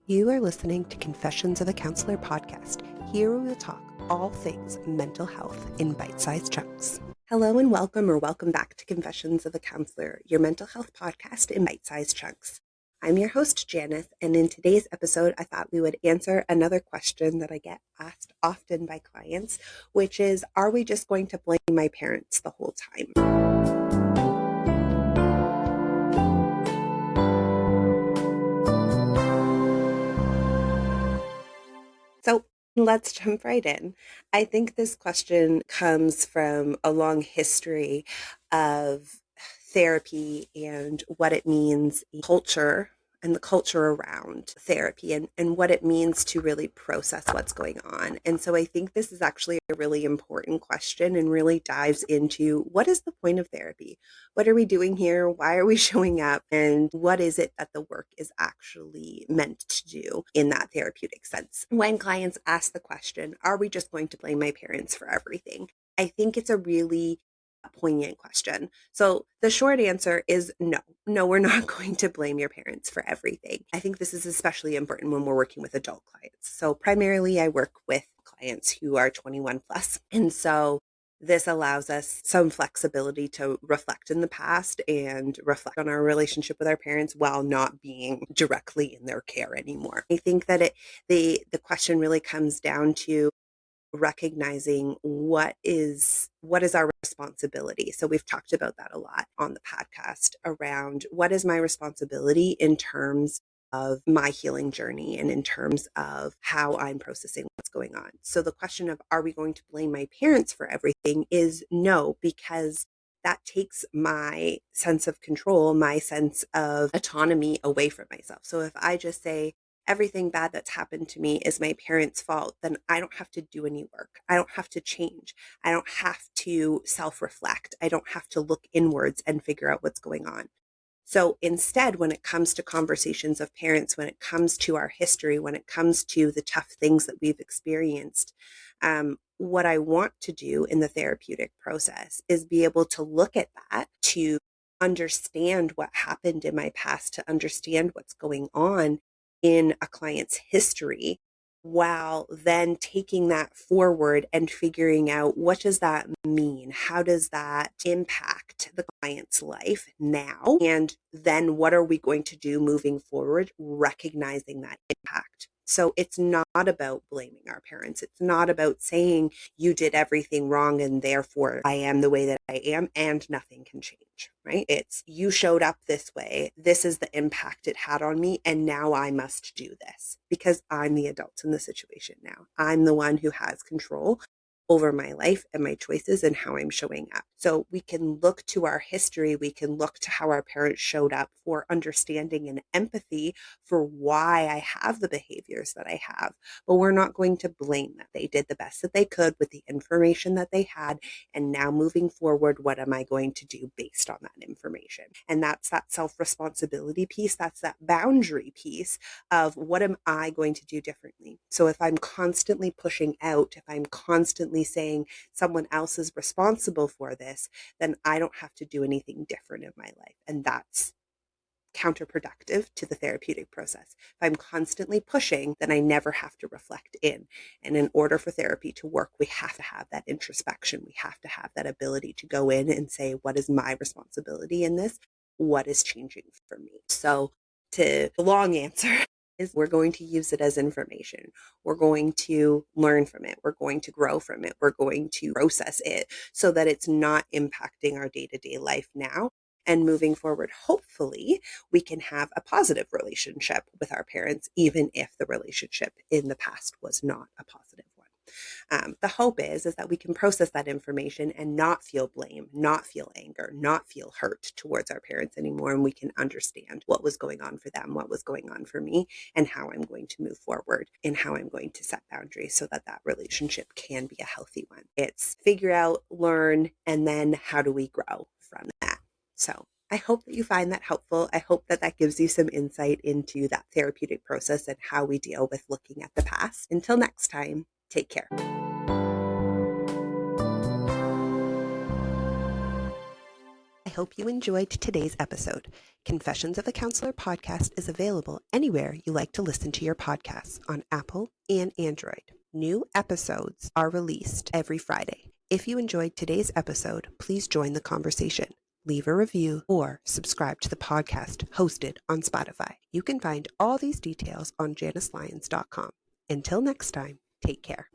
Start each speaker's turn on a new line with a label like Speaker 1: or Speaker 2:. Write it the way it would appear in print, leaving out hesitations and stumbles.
Speaker 1: You are listening to Confessions of a Counselor podcast. Here we will talk all things mental health in bite-sized chunks. Hello and welcome back to Confessions of a Counselor, your mental health podcast in bite-sized chunks. I'm your host, Janice, and in today's episode, I thought we would answer another question that I get asked often by clients, which is, are we just going to blame my parents the whole time? So let's jump right in. I think this question comes from a long history of therapy and what it means, culture and the culture around therapy and what it means to really process what's going on. And so I think this is actually a really important question and really dives into what is the point of therapy? What are we doing here? Why are we showing up? And what is it that the work is actually meant to do in that therapeutic sense? When clients ask the question, are we just going to blame my parents for everything? I think it's a really poignant question. So the short answer is no. No, we're not going to blame your parents for everything. I think this is especially important when we're working with adult clients. So primarily I work with clients who are 21 plus. And so this allows us some flexibility to reflect in the past and reflect on our relationship with our parents while not being directly in their care anymore. I think that the question really comes down to recognizing what is our responsibility. So we've talked about that a lot on the podcast around what is my responsibility in terms of my healing journey and in terms of how I'm processing what's going on. So the question of, are we going to blame my parents for everything, is no, because that takes my sense of control, my sense of autonomy away from myself. So if I just say, everything bad that's happened to me is my parents' fault, then I don't have to do any work. I don't have to change. I don't have to self-reflect. I don't have to look inwards and figure out what's going on. So instead, when it comes to conversations of parents, when it comes to our history, when it comes to the tough things that we've experienced, what I want to do in the therapeutic process is be able to look at that, to understand what happened in my past, to understand what's going on in a client's history, while then taking that forward and figuring out, what does that mean? How does that impact the client's life now? And then what are we going to do moving forward, recognizing that impact? So it's not about blaming our parents. It's not about saying you did everything wrong and therefore I am the way that I am and nothing can change, right? It's, you showed up this way. This is the impact it had on me. And now I must do this because I'm the adult in the situation now. I'm the one who has control over my life and my choices and how I'm showing up. So we can look to our history. We can look to how our parents showed up for understanding and empathy for why I have the behaviors that I have. But we're not going to blame them. They did the best that they could with the information that they had. And now moving forward, what am I going to do based on that information? And that's that self-responsibility piece. That's that boundary piece of, what am I going to do differently? So if I'm constantly pushing out, if I'm constantly saying someone else is responsible for this, then I don't have to do anything different in my life. And that's counterproductive to the therapeutic process. If I'm constantly pushing, then I never have to reflect in. And in order for therapy to work, we have to have that introspection. We have to have that ability to go in and say, what is my responsibility in this? What is changing for me? So the long answer is, we're going to use it as information. We're going to learn from it. We're going to grow from it. We're going to process it so that it's not impacting our day-to-day life now. And moving forward, hopefully, we can have a positive relationship with our parents, even if the relationship in the past was not a positive one. The hope is that we can process that information and not feel blame, not feel anger, not feel hurt towards our parents anymore. And we can understand what was going on for them, what was going on for me, and how I'm going to move forward and how I'm going to set boundaries so that that relationship can be a healthy one. It's figure out, learn, and then how do we grow from that? So I hope that you find that helpful. I hope that that gives you some insight into that therapeutic process and how we deal with looking at the past. Until next time, take care. I hope you enjoyed today's episode. Confessions of a Counselor podcast is available anywhere you like to listen to your podcasts on Apple and Android. New episodes are released every Friday. If you enjoyed today's episode, please join the conversation. Leave a review or subscribe to the podcast hosted on Spotify. You can find all these details on janicelyons.com. Until next time, take care.